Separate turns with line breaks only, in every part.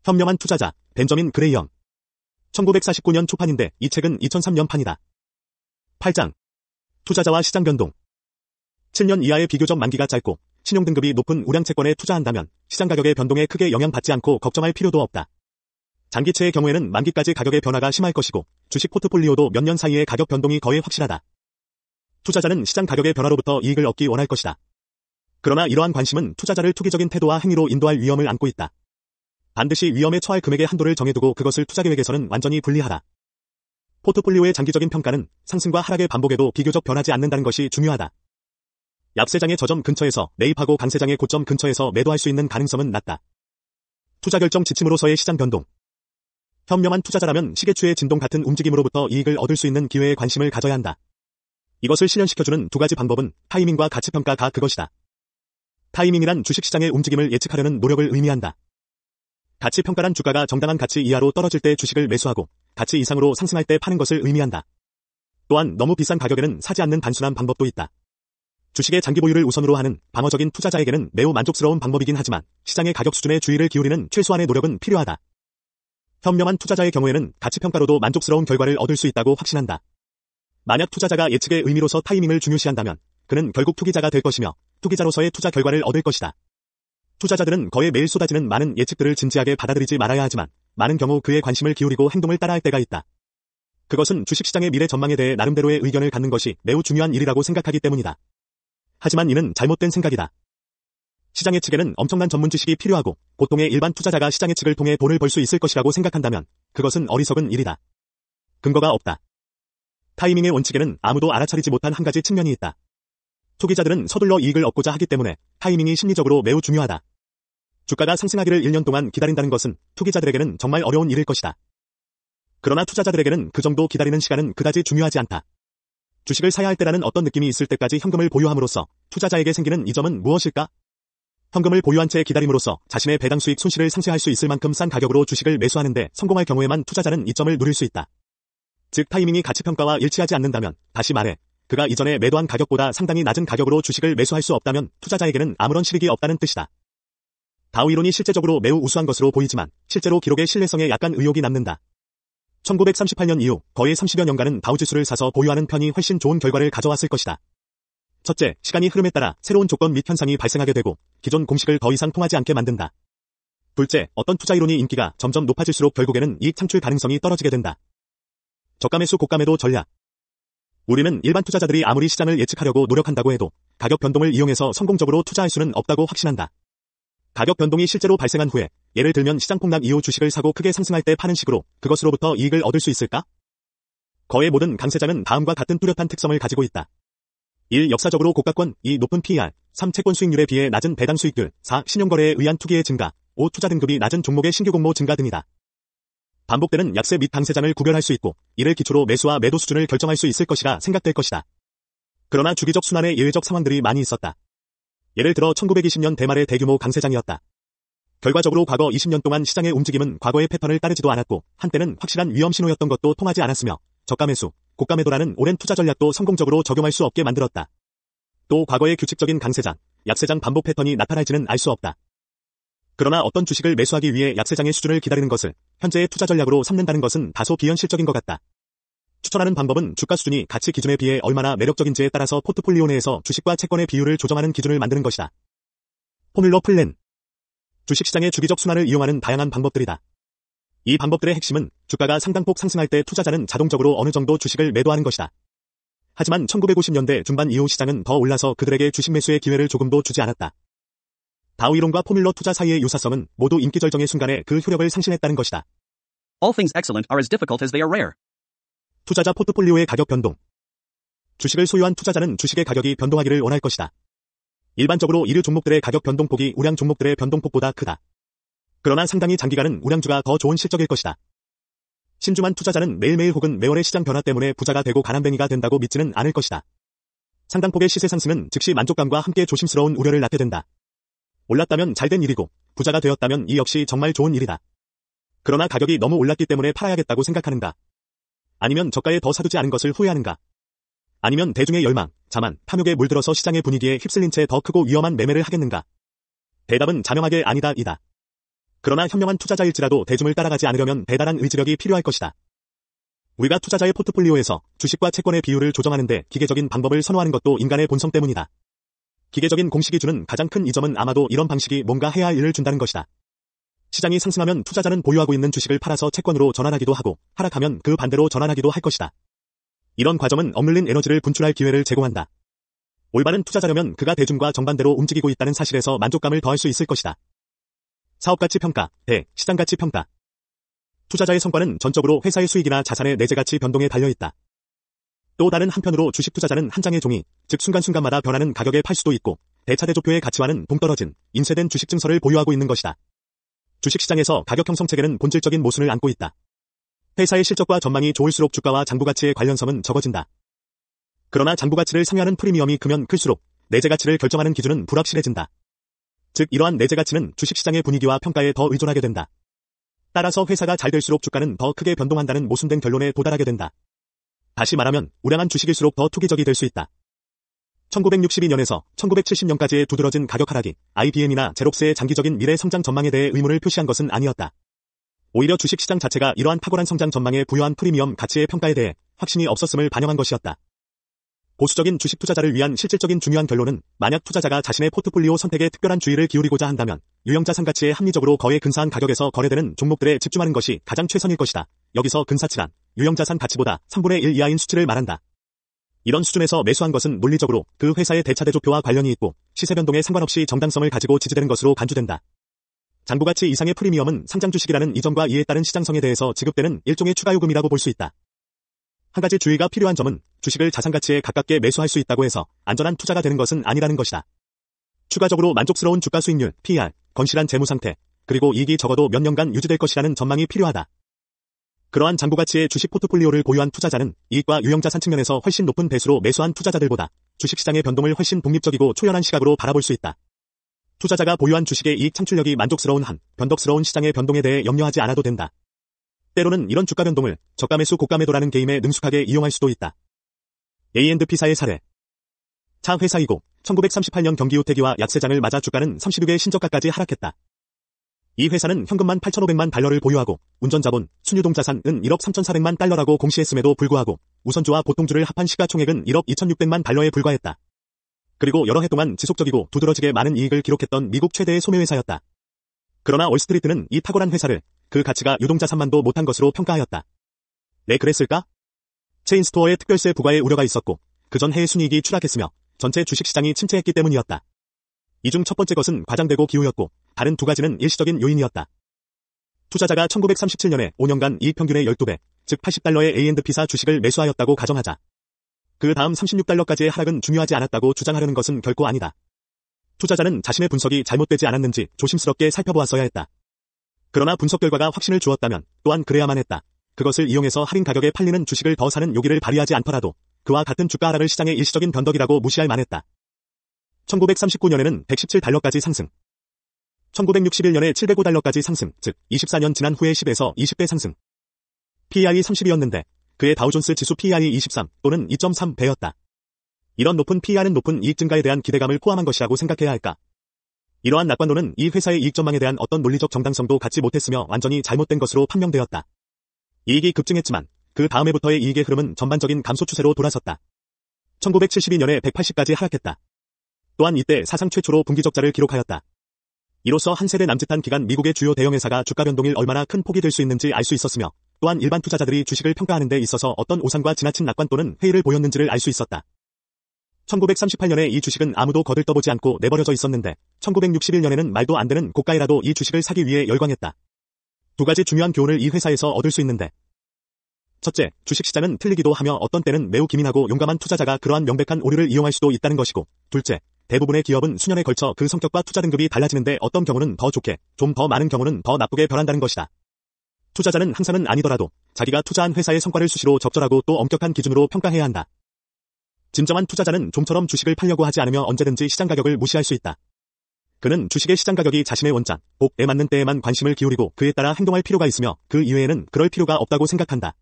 현명한 투자자, 벤저민 그레이엄. 1949년 초판인데 이 책은 2003년판이다. 8장. 투자자와 시장 변동. 7년 이하의 비교적 만기가 짧고 신용등급이 높은 우량채권에 투자한다면 시장 가격의 변동에 크게 영향받지 않고 걱정할 필요도 없다. 장기채의 경우에는 만기까지 가격의 변화가 심할 것이고 주식 포트폴리오도 몇 년 사이의 가격 변동이 거의 확실하다. 투자자는 시장 가격의 변화로부터 이익을 얻기 원할 것이다. 그러나 이러한 관심은 투자자를 투기적인 태도와 행위로 인도할 위험을 안고 있다. 반드시 위험에 처할 금액의 한도를 정해두고 그것을 투자계획에서는 완전히 분리하라. 포트폴리오의 장기적인 평가는 상승과 하락의 반복에도 비교적 변하지 않는다는 것이 중요하다. 얍세장의 저점 근처에서 매입하고 강세장의 고점 근처에서 매도할 수 있는 가능성은 낮다. 투자 결정 지침으로서의 시장 변동. 현명한 투자자라면 시계추의 진동 같은 움직임으로부터 이익을 얻을 수 있는 기회에 관심을 가져야 한다. 이것을 실현시켜주는 두 가지 방법은 타이밍과 가치평가가 그것이다. 타이밍이란 주식시장의 움직임을 예측하려는 노력을 의미한다. 가치평가란 주가가 정당한 가치 이하로 떨어질 때 주식을 매수하고 가치 이상으로 상승할 때 파는 것을 의미한다. 또한 너무 비싼 가격에는 사지 않는 단순한 방법도 있다. 주식의 장기 보유를 우선으로 하는 방어적인 투자자에게는 매우 만족스러운 방법이긴 하지만 시장의 가격 수준에 주의를 기울이는 최소한의 노력은 필요하다. 현명한 투자자의 경우에는 가치평가로도 만족스러운 결과를 얻을 수 있다고 확신한다. 만약 투자자가 예측의 의미로서 타이밍을 중요시한다면 그는 결국 투기자가 될 것이며 투기자로서의 투자 결과를 얻을 것이다. 투자자들은 거의 매일 쏟아지는 많은 예측들을 진지하게 받아들이지 말아야 하지만 많은 경우 그에 관심을 기울이고 행동을 따라할 때가 있다. 그것은 주식시장의 미래 전망에 대해 나름대로의 의견을 갖는 것이 매우 중요한 일이라고 생각하기 때문이다. 하지만 이는 잘못된 생각이다. 시장 예측에는 엄청난 전문 지식이 필요하고 보통의 일반 투자자가 시장 예측을 통해 돈을 벌 수 있을 것이라고 생각한다면 그것은 어리석은 일이다. 근거가 없다. 타이밍의 원칙에는 아무도 알아차리지 못한 한 가지 측면이 있다. 투기자들은 서둘러 이익을 얻고자 하기 때문에 타이밍이 심리적으로 매우 중요하다. 주가가 상승하기를 1년 동안 기다린다는 것은 투기자들에게는 정말 어려운 일일 것이다. 그러나 투자자들에게는 그 정도 기다리는 시간은 그다지 중요하지 않다. 주식을 사야 할 때라는 어떤 느낌이 있을 때까지 현금을 보유함으로써 투자자에게 생기는 이점은 무엇일까? 현금을 보유한 채 기다림으로써 자신의 배당 수익 손실을 상쇄할 수 있을 만큼 싼 가격으로 주식을 매수하는데 성공할 경우에만 투자자는 이점을 누릴 수 있다. 즉 타이밍이 가치평가와 일치하지 않는다면, 다시 말해 그가 이전에 매도한 가격보다 상당히 낮은 가격으로 주식을 매수할 수 없다면 투자자에게는 아무런 실익이 없다는 뜻이다. 다우 이론이 실제적으로 매우 우수한 것으로 보이지만 실제로 기록의 신뢰성에 약간 의혹이 남는다. 1938년 이후 거의 30여 년간은 다우지수를 사서 보유하는 편이 훨씬 좋은 결과를 가져왔을 것이다. 첫째, 시간이 흐름에 따라 새로운 조건 및 현상이 발생하게 되고 기존 공식을 더 이상 통하지 않게 만든다. 둘째, 어떤 투자 이론이 인기가 점점 높아질수록 결국에는 이익 창출 가능성이 떨어지게 된다. 저가매수 고가매도 전략. 우리는 일반 투자자들이 아무리 시장을 예측하려고 노력한다고 해도 가격 변동을 이용해서 성공적으로 투자할 수는 없다고 확신한다. 가격 변동이 실제로 발생한 후에 예를 들면 시장 폭락 이후 주식을 사고 크게 상승할 때 파는 식으로 그것으로부터 이익을 얻을 수 있을까? 거의 모든 강세장은 다음과 같은 뚜렷한 특성을 가지고 있다. 1. 역사적으로 고가권, 2. 높은 PER, 3. 채권 수익률에 비해 낮은 배당 수익률, 4. 신용거래에 의한 투기의 증가, 5. 투자 등급이 낮은 종목의 신규 공모 증가 등이다. 반복되는 약세 및 강세장을 구별할 수 있고 이를 기초로 매수와 매도 수준을 결정할 수 있을 것이라 생각될 것이다. 그러나 주기적 순환의 예외적 상황들이 많이 있었다. 예를 들어 1920년 대말의 대규모 강세장이었다. 결과적으로 과거 20년 동안 시장의 움직임은 과거의 패턴을 따르지도 않았고 한때는 확실한 위험 신호였던 것도 통하지 않았으며 저가매수, 고가매도라는 오랜 투자 전략도 성공적으로 적용할 수 없게 만들었다. 또 과거의 규칙적인 강세장, 약세장 반복 패턴이 나타날지는 알 수 없다. 그러나 어떤 주식을 매수하기 위해 약세장의 수준을 기다리는 것을 현재의 투자 전략으로 삼는다는 것은 다소 비현실적인 것 같다. 추천하는 방법은 주가 수준이 가치 기준에 비해 얼마나 매력적인지에 따라서 포트폴리오 내에서 주식과 채권의 비율을 조정하는 기준을 만드는 것이다. 포뮬러 플랜. 주식시장의 주기적 순환을 이용하는 다양한 방법들이다. 이 방법들의 핵심은 주가가 상당폭 상승할 때 투자자는 자동적으로 어느 정도 주식을 매도하는 것이다. 하지만 1950년대 중반 이후 시장은 더 올라서 그들에게 주식 매수의 기회를 조금도 주지 않았다. 다우 이론과 포뮬러 투자 사이의 유사성은 모두 인기 절정의 순간에 그 효력을 상실했다는 것이다.
All things excellent are as difficult as they are rare.
투자자 포트폴리오의 가격 변동. 주식을 소유한 투자자는 주식의 가격이 변동하기를 원할 것이다. 일반적으로 이류 종목들의 가격 변동폭이 우량 종목들의 변동폭보다 크다. 그러나 상당히 장기간은 우량주가 더 좋은 실적일 것이다. 신중한 투자자는 매일매일 혹은 매월의 시장 변화 때문에 부자가 되고 가난뱅이가 된다고 믿지는 않을 것이다. 상당폭의 시세 상승은 즉시 만족감과 함께 조심스러운 우려를 낳게 된다. 올랐다면 잘된 일이고 부자가 되었다면 이 역시 정말 좋은 일이다. 그러나 가격이 너무 올랐기 때문에 팔아야겠다고 생각하는가? 아니면 저가에 더 사두지 않은 것을 후회하는가? 아니면 대중의 열망, 자만, 탐욕에 물들어서 시장의 분위기에 휩쓸린 채 더 크고 위험한 매매를 하겠는가? 대답은 자명하게 아니다 이다. 그러나 현명한 투자자일지라도 대중을 따라가지 않으려면 대단한 의지력이 필요할 것이다. 우리가 투자자의 포트폴리오에서 주식과 채권의 비율을 조정하는데 기계적인 방법을 선호하는 것도 인간의 본성 때문이다. 기계적인 공식이 주는 가장 큰 이점은 아마도 이런 방식이 뭔가 해야 할 일을 준다는 것이다. 시장이 상승하면 투자자는 보유하고 있는 주식을 팔아서 채권으로 전환하기도 하고 하락하면 그 반대로 전환하기도 할 것이다. 이런 과정은 억눌린 에너지를 분출할 기회를 제공한다. 올바른 투자자려면 그가 대중과 정반대로 움직이고 있다는 사실에서 만족감을 더할 수 있을 것이다. 사업가치 평가, 시장가치 평가. 투자자의 성과는 전적으로 회사의 수익이나 자산의 내재가치 변동에 달려있다. 또 다른 한편으로 주식 투자자는 한 장의 종이, 즉 순간순간마다 변하는 가격에 팔 수도 있고 대차대조표의 가치와는 동떨어진 인쇄된 주식 증서를 보유하고 있는 것이다. 주식시장에서 가격 형성 체계는 본질적인 모순을 안고 있다. 회사의 실적과 전망이 좋을수록 주가와 장부가치의 관련성은 적어진다. 그러나 장부가치를 상회하는 프리미엄이 크면 클수록 내재가치를 결정하는 기준은 불확실해진다. 즉 이러한 내재가치는 주식시장의 분위기와 평가에 더 의존하게 된다. 따라서 회사가 잘 될수록 주가는 더 크게 변동한다는 모순된 결론에 도달하게 된다. 다시 말하면 우량한 주식일수록 더 투기적이 될 수 있다. 1962년에서 1970년까지의 두드러진 가격 하락이 IBM이나 제록스의 장기적인 미래 성장 전망에 대해 의문을 표시한 것은 아니었다. 오히려 주식시장 자체가 이러한 탁월한 성장 전망에 부여한 프리미엄 가치의 평가에 대해 확신이 없었음을 반영한 것이었다. 보수적인 주식 투자자를 위한 실질적인 중요한 결론은 만약 투자자가 자신의 포트폴리오 선택에 특별한 주의를 기울이고자 한다면 유형자산 가치에 합리적으로 거의 근사한 가격에서 거래되는 종목들에 집중하는 것이 가장 최선일 것이다. 여기서 근사치란 유형자산 가치보다 3분의 1 이하인 수치를 말한다. 이런 수준에서 매수한 것은 논리적으로 그 회사의 대차대조표와 관련이 있고 시세 변동에 상관없이 정당성을 가지고 지지되는 것으로 간주된다. 장부가치 이상의 프리미엄은 상장 주식이라는 이점과 이에 따른 시장성에 대해서 지급되는 일종의 추가 요금이라고 볼 수 있다. 한 가지 주의가 필요한 점은 주식을 자산가치에 가깝게 매수할 수 있다고 해서 안전한 투자가 되는 것은 아니라는 것이다. 추가적으로 만족스러운 주가 수익률, PER, 건실한 재무상태, 그리고 이익이 적어도 몇 년간 유지될 것이라는 전망이 필요하다. 그러한 장부가치의 주식 포트폴리오를 보유한 투자자는 이익과 유형자산 측면에서 훨씬 높은 배수로 매수한 투자자들보다 주식시장의 변동을 훨씬 독립적이고 초연한 시각으로 바라볼 수 있다. 투자자가 보유한 주식의 이익 창출력이 만족스러운 한 변덕스러운 시장의 변동에 대해 염려하지 않아도 된다. 때로는 이런 주가 변동을 저가 매수 고가 매도라는 게임에 능숙하게 이용할 수도 있다. A&P사의 사례. 차 회사이고 1938년 경기후 태기와 약세장을 맞아 주가는 36의 신저가까지 하락했다. 이 회사는 현금만 8,500만 달러를 보유하고 운전자본, 순유동 자산은 1억 3,400만 달러라고 공시했음에도 불구하고 우선주와 보통주를 합한 시가총액은 1억 2,600만 달러에 불과했다. 그리고 여러 해 동안 지속적이고 두드러지게 많은 이익을 기록했던 미국 최대의 소매회사였다. 그러나 월스트리트는 이 탁월한 회사를 그 가치가 유동자산만도 못한 것으로 평가하였다. 왜 그랬을까? 체인스토어의 특별세 부과에 우려가 있었고 그 전 해의 순이익이 추락했으며 전체 주식시장이 침체했기 때문이었다. 이 중 첫 번째 것은 과장되고 기후였고 다른 두 가지는 일시적인 요인이었다. 투자자가 1937년에 5년간 이익 평균의 12배, 즉 80달러의 A&P사 주식을 매수하였다고 가정하자. 그 다음 36달러까지의 하락은 중요하지 않았다고 주장하려는 것은 결코 아니다. 투자자는 자신의 분석이 잘못되지 않았는지 조심스럽게 살펴보았어야 했다. 그러나 분석 결과가 확신을 주었다면 또한 그래야만 했다. 그것을 이용해서 할인 가격에 팔리는 주식을 더 사는 용기를 발휘하지 않더라도 그와 같은 주가 하락을 시장의 일시적인 변덕이라고 무시할 만했다. 1939년에는 117달러까지 상승. 1961년에 705달러까지 상승, 즉 24년 지난 후에 10에서 20배 상승. PER이 30이었는데 그의 다우존스 지수 PER이 23 또는 2.3배였다. 이런 높은 PER는 높은 이익 증가에 대한 기대감을 포함한 것이라고 생각해야 할까? 이러한 낙관론은 이 회사의 이익 전망에 대한 어떤 논리적 정당성도 갖지 못했으며 완전히 잘못된 것으로 판명되었다. 이익이 급증했지만 그 다음해부터의 이익의 흐름은 전반적인 감소 추세로 돌아섰다. 1972년에 180까지 하락했다. 또한 이때 사상 최초로 분기적자를 기록하였다. 이로써 한 세대 남짓한 기간 미국의 주요 대형 회사가 주가 변동이 얼마나 큰 폭이 될 수 있는지 알 수 있었으며 또한 일반 투자자들이 주식을 평가하는 데 있어서 어떤 오산과 지나친 낙관 또는 회의를 보였는지를 알 수 있었다. 1938년에 이 주식은 아무도 거들떠보지 않고 내버려져 있었는데 1961년에는 말도 안 되는 고가에라도 이 주식을 사기 위해 열광했다. 두 가지 중요한 교훈을 이 회사에서 얻을 수 있는데 첫째, 주식시장은 틀리기도 하며 어떤 때는 매우 기민하고 용감한 투자자가 그러한 명백한 오류를 이용할 수도 있다는 것이고 둘째, 대부분의 기업은 수년에 걸쳐 그 성격과 투자 등급이 달라지는데 어떤 경우는 더 좋게, 좀 더 많은 경우는 더 나쁘게 변한다는 것이다. 투자자는 항상은 아니더라도 자기가 투자한 회사의 성과를 수시로 적절하고 또 엄격한 기준으로 평가해야 한다. 진정한 투자자는 좀처럼 주식을 팔려고 하지 않으며 언제든지 시장 가격을 무시할 수 있다. 그는 주식의 시장 가격이 자신의 원장, 복에 맞는 때에만 관심을 기울이고 그에 따라 행동할 필요가 있으며 그 이외에는 그럴 필요가 없다고 생각한다.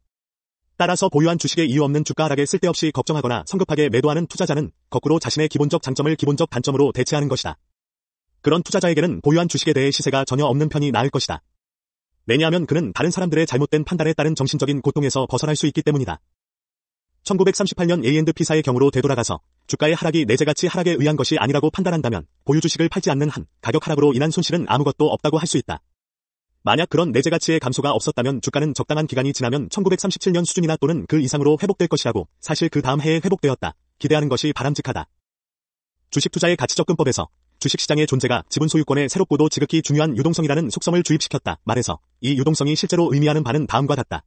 따라서 보유한 주식의 이유 없는 주가 하락에 쓸데없이 걱정하거나 성급하게 매도하는 투자자는 거꾸로 자신의 기본적 장점을 기본적 단점으로 대체하는 것이다. 그런 투자자에게는 보유한 주식에 대해 시세가 전혀 없는 편이 나을 것이다. 왜냐하면 그는 다른 사람들의 잘못된 판단에 따른 정신적인 고통에서 벗어날 수 있기 때문이다. 1938년 A&P사의 경우로 되돌아가서 주가의 하락이 내재가치 하락에 의한 것이 아니라고 판단한다면 보유 주식을 팔지 않는 한 가격 하락으로 인한 손실은 아무것도 없다고 할 수 있다. 만약 그런 내재가치의 감소가 없었다면 주가는 적당한 기간이 지나면 1937년 수준이나 또는 그 이상으로 회복될 것이라고, 사실 그 다음 해에 회복되었다 기대하는 것이 바람직하다. 주식 투자의 가치 접근법에서 주식시장의 존재가 지분 소유권의 새롭고도 지극히 중요한 유동성이라는 속성을 주입시켰다 말해서 이 유동성이 실제로 의미하는 바는 다음과 같다.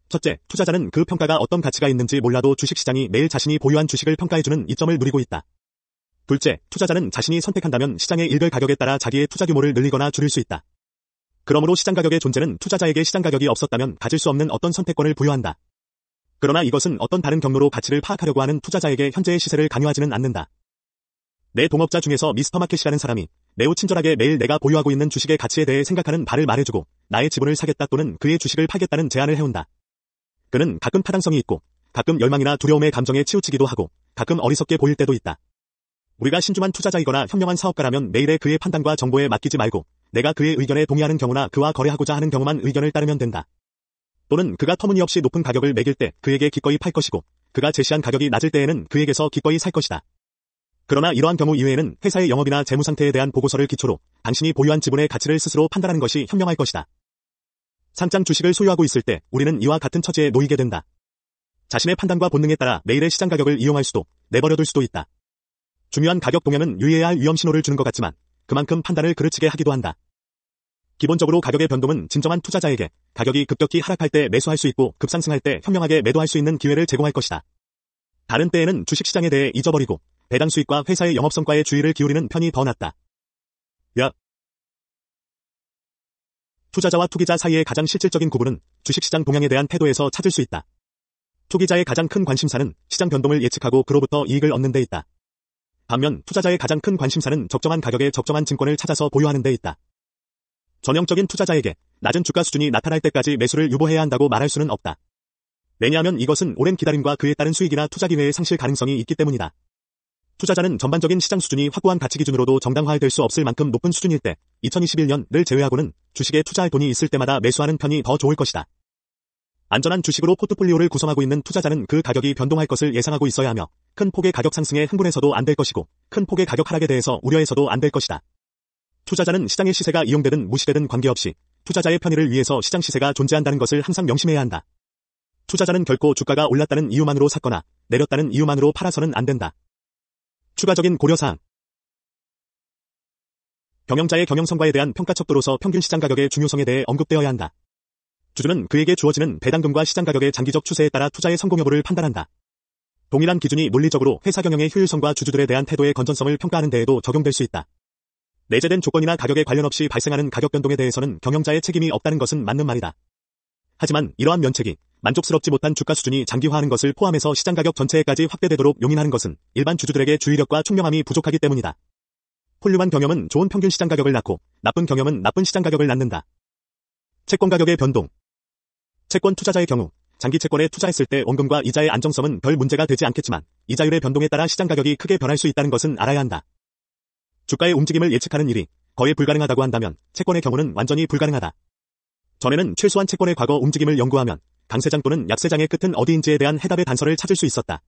첫째, 투자자는 그 평가가 어떤 가치가 있는지 몰라도 주식시장이 매일 자신이 보유한 주식을 평가해주는 이점을 누리고 있다. 둘째, 투자자는 자신이 선택한다면 시장의 일별 가격에 따라 자기의 투자 규모를 늘리거나 줄일 수 있다. 그러므로 시장 가격의 존재는 투자자에게 시장 가격이 없었다면 가질 수 없는 어떤 선택권을 부여한다. 그러나 이것은 어떤 다른 경로로 가치를 파악하려고 하는 투자자에게 현재의 시세를 강요하지는 않는다. 내 동업자 중에서 미스터마켓이라는 사람이 매우 친절하게 매일 내가 보유하고 있는 주식의 가치에 대해 생각하는 바를 말해주고 나의 지분을 사겠다 또는 그의 주식을 팔겠다는 제안을 해온다. 그는 가끔 타당성이 있고 가끔 열망이나 두려움의 감정에 치우치기도 하고 가끔 어리석게 보일 때도 있다. 우리가 신중한 투자자이거나 현명한 사업가라면 매일의 그의 판단과 정보에 맡기지 말고 내가 그의 의견에 동의하는 경우나 그와 거래하고자 하는 경우만 의견을 따르면 된다. 또는 그가 터무니없이 높은 가격을 매길 때 그에게 기꺼이 팔 것이고 그가 제시한 가격이 낮을 때에는 그에게서 기꺼이 살 것이다. 그러나 이러한 경우 이외에는 회사의 영업이나 재무 상태에 대한 보고서를 기초로 당신이 보유한 지분의 가치를 스스로 판단하는 것이 현명할 것이다. 상장 주식을 소유하고 있을 때 우리는 이와 같은 처지에 놓이게 된다. 자신의 판단과 본능에 따라 매일의 시장 가격을 이용할 수도 내버려둘 수도 있다. 중요한 가격 동향은 유의해야 할 위험 신호를 주는 것 같지만 그만큼 판단을 그르치게 하기도 한다. 기본적으로 가격의 변동은 진정한 투자자에게 가격이 급격히 하락할 때 매수할 수 있고 급상승할 때 현명하게 매도할 수 있는 기회를 제공할 것이다. 다른 때에는 주식시장에 대해 잊어버리고 배당 수익과 회사의 영업 성과에 주의를 기울이는 편이 더 낫다. 투자자와 투기자 사이의 가장 실질적인 구분은 주식시장 동향에 대한 태도에서 찾을 수 있다. 투기자의 가장 큰 관심사는 시장 변동을 예측하고 그로부터 이익을 얻는 데 있다. 반면 투자자의 가장 큰 관심사는 적정한 가격에 적정한 증권을 찾아서 보유하는 데 있다. 전형적인 투자자에게 낮은 주가 수준이 나타날 때까지 매수를 유보해야 한다고 말할 수는 없다. 왜냐하면 이것은 오랜 기다림과 그에 따른 수익이나 투자 기회의 상실 가능성이 있기 때문이다. 투자자는 전반적인 시장 수준이 확고한 가치 기준으로도 정당화될 수 없을 만큼 높은 수준일 때 2021년을 제외하고는 주식에 투자할 돈이 있을 때마다 매수하는 편이 더 좋을 것이다. 안전한 주식으로 포트폴리오를 구성하고 있는 투자자는 그 가격이 변동할 것을 예상하고 있어야 하며 큰 폭의 가격 상승에 흥분해서도 안 될 것이고 큰 폭의 가격 하락에 대해서 우려해서도 안 될 것이다. 투자자는 시장의 시세가 이용되든 무시되든 관계없이 투자자의 편의를 위해서 시장 시세가 존재한다는 것을 항상 명심해야 한다. 투자자는 결코 주가가 올랐다는 이유만으로 샀거나 내렸다는 이유만으로 팔아서는 안 된다. 추가적인 고려사항. 경영자의 경영성과에 대한 평가 척도로서 평균 시장 가격의 중요성에 대해 언급되어야 한다. 주주는 그에게 주어지는 배당금과 시장 가격의 장기적 추세에 따라 투자의 성공 여부를 판단한다. 동일한 기준이 논리적으로 회사 경영의 효율성과 주주들에 대한 태도의 건전성을 평가하는 데에도 적용될 수 있다. 내재된 조건이나 가격에 관련 없이 발생하는 가격 변동에 대해서는 경영자의 책임이 없다는 것은 맞는 말이다. 하지만 이러한 면책이 만족스럽지 못한 주가 수준이 장기화하는 것을 포함해서 시장 가격 전체에까지 확대되도록 용인하는 것은 일반 주주들에게 주의력과 총명함이 부족하기 때문이다. 훌륭한 경영은 좋은 평균 시장 가격을 낳고 나쁜 경영은 나쁜 시장 가격을 낳는다. 채권 가격의 변동. 채권 투자자의 경우 장기 채권에 투자했을 때 원금과 이자의 안정성은 별 문제가 되지 않겠지만 이자율의 변동에 따라 시장 가격이 크게 변할 수 있다는 것은 알아야 한다. 주가의 움직임을 예측하는 일이 거의 불가능하다고 한다면 채권의 경우는 완전히 불가능하다. 전에는 최소한 채권의 과거 움직임을 연구하면 강세장 또는 약세장의 끝은 어디인지에 대한 해답의 단서를 찾을 수 있었다.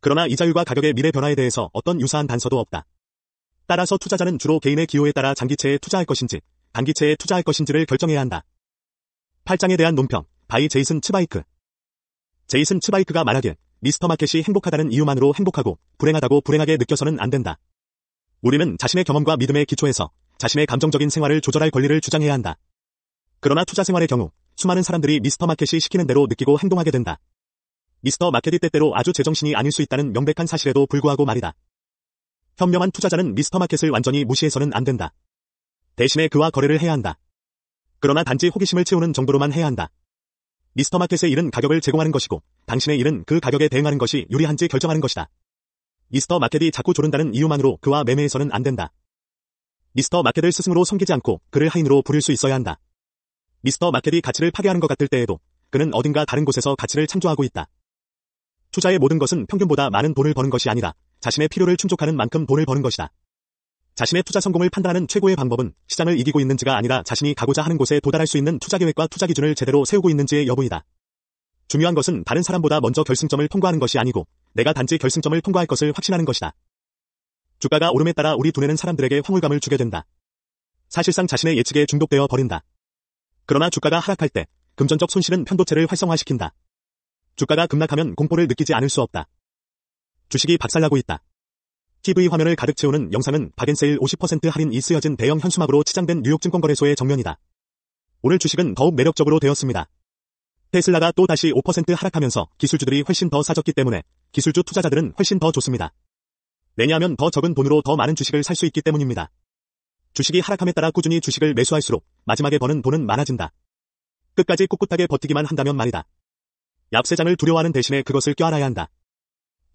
그러나 이자율과 가격의 미래 변화에 대해서 어떤 유사한 단서도 없다. 따라서 투자자는 주로 개인의 기호에 따라 장기채에 투자할 것인지 단기채에 투자할 것인지를 결정해야 한다. 8장에 대한 논평. 바이 제이슨 츠바이크. 제이슨 츠바이크가 말하길 미스터마켓이 행복하다는 이유만으로 행복하고 불행하다고 불행하게 느껴서는 안 된다. 우리는 자신의 경험과 믿음에 기초해서 자신의 감정적인 생활을 조절할 권리를 주장해야 한다. 그러나 투자 생활의 경우 수많은 사람들이 미스터마켓이 시키는 대로 느끼고 행동하게 된다. 미스터마켓이 때때로 아주 제정신이 아닐 수 있다는 명백한 사실에도 불구하고 말이다. 현명한 투자자는 미스터마켓을 완전히 무시해서는 안 된다. 대신에 그와 거래를 해야 한다. 그러나 단지 호기심을 채우는 정도로만 해야 한다. 미스터마켓의 일은 가격을 제공하는 것이고 당신의 일은 그 가격에 대응하는 것이 유리한지 결정하는 것이다. 미스터마켓이 자꾸 조른다는 이유만으로 그와 매매해서는 안 된다. 미스터마켓을 스승으로 섬기지 않고 그를 하인으로 부릴 수 있어야 한다. 미스터마켓이 가치를 파괴하는 것 같을 때에도 그는 어딘가 다른 곳에서 가치를 창조하고 있다. 투자의 모든 것은 평균보다 많은 돈을 버는 것이 아니라 자신의 필요를 충족하는 만큼 돈을 버는 것이다. 자신의 투자 성공을 판단하는 최고의 방법은 시장을 이기고 있는지가 아니라 자신이 가고자 하는 곳에 도달할 수 있는 투자 계획과 투자 기준을 제대로 세우고 있는지의 여부이다. 중요한 것은 다른 사람보다 먼저 결승점을 통과하는 것이 아니고 내가 단지 결승점을 통과할 것을 확신하는 것이다. 주가가 오름에 따라 우리 두뇌는 사람들에게 황홀감을 주게 된다. 사실상 자신의 예측에 중독되어 버린다. 그러나 주가가 하락할 때 금전적 손실은 편도체를 활성화시킨다. 주가가 급락하면 공포를 느끼지 않을 수 없다. 주식이 박살나고 있다. TV 화면을 가득 채우는 영상은 박앤세일 50% 할인이 쓰여진 대형 현수막으로 치장된 뉴욕 증권거래소의 정면이다. 오늘 주식은 더욱 매력적으로 되었습니다. 테슬라가 또 다시 5% 하락하면서 기술주들이 훨씬 더 사졌기 때문에 기술주 투자자들은 훨씬 더 좋습니다. 왜냐하면 더 적은 돈으로 더 많은 주식을 살 수 있기 때문입니다. 주식이 하락함에 따라 꾸준히 주식을 매수할수록 마지막에 버는 돈은 많아진다. 끝까지 꿋꿋하게 버티기만 한다면 말이다. 얍세장을 두려워하는 대신에 그것을 껴안아야 한다.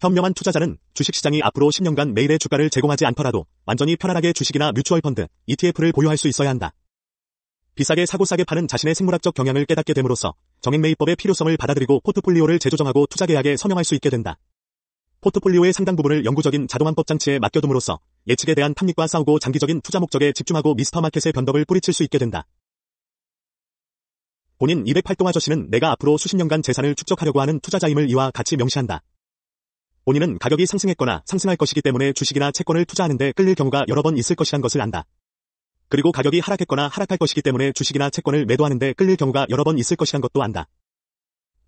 현명한 투자자는 주식시장이 앞으로 10년간 매일의 주가를 제공하지 않더라도 완전히 편안하게 주식이나 뮤추얼 펀드, ETF를 보유할 수 있어야 한다. 비싸게 사고 싸게 파는 자신의 생물학적 경향을 깨닫게 됨으로써 정액매입법의 필요성을 받아들이고 포트폴리오를 재조정하고 투자 계약에 서명할 수 있게 된다. 포트폴리오의 상당 부분을 영구적인 자동환법 장치에 맡겨둠으로써 예측에 대한 탐닉과 싸우고 장기적인 투자 목적에 집중하고 미스터마켓의 변덕을 뿌리칠 수 있게 된다. 본인 208동 아저씨는 내가 앞으로 수십 년간 재산을 축적하려고 하는 투자자임을 이와 같이 명시한다. 본인은 가격이 상승했거나 상승할 것이기 때문에 주식이나 채권을 투자하는데 끌릴 경우가 여러 번 있을 것이란 것을 안다. 그리고 가격이 하락했거나 하락할 것이기 때문에 주식이나 채권을 매도하는데 끌릴 경우가 여러 번 있을 것이란 것도 안다.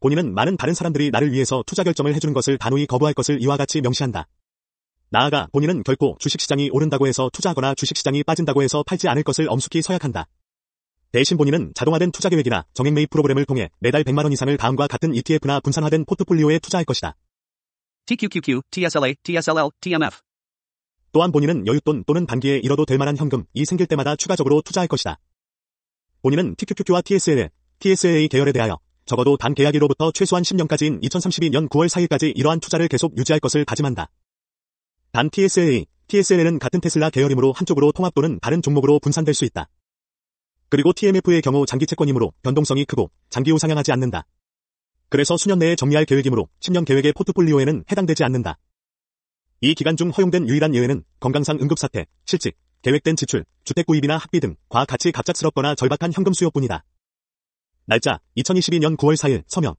본인은 많은 다른 사람들이 나를 위해서 투자 결정을 해주는 것을 단호히 거부할 것을 이와 같이 명시한다. 나아가 본인은 결코 주식시장이 오른다고 해서 투자하거나 주식시장이 빠진다고 해서 팔지 않을 것을 엄숙히 서약한다. 대신 본인은 자동화된 투자 계획이나 정액매입 프로그램을 통해 매달 100만 원 이상을 다음과 같은 ETF나 분산화된 포트폴리오에 투자할 것이다.
TQQQ, TSLA, TSLL, TMF.
또한 본인은 여윳돈 또는 단기에 잃어도 될 만한 현금이 생길 때마다 추가적으로 투자할 것이다. 본인은 TQQQ와 TSLA 계열에 대하여 적어도 단 계약일로부터 최소한 10년까지인 2032년 9월 4일까지 이러한 투자를 계속 유지할 것을 다짐한다. 단 TSLA는 같은 테슬라 계열이므로 한쪽으로 통합 또는 다른 종목으로 분산될 수 있다. 그리고 TMF의 경우 장기 채권이므로 변동성이 크고 장기 우상향하지 않는다. 그래서 수년 내에 정리할 계획이므로 10년 계획의 포트폴리오에는 해당되지 않는다. 이 기간 중 허용된 유일한 예외는 건강상 응급사태, 실직, 계획된 지출, 주택구입이나 학비 등과 같이 갑작스럽거나 절박한 현금 수요뿐이다. 날짜 2022년 9월 4일 서명.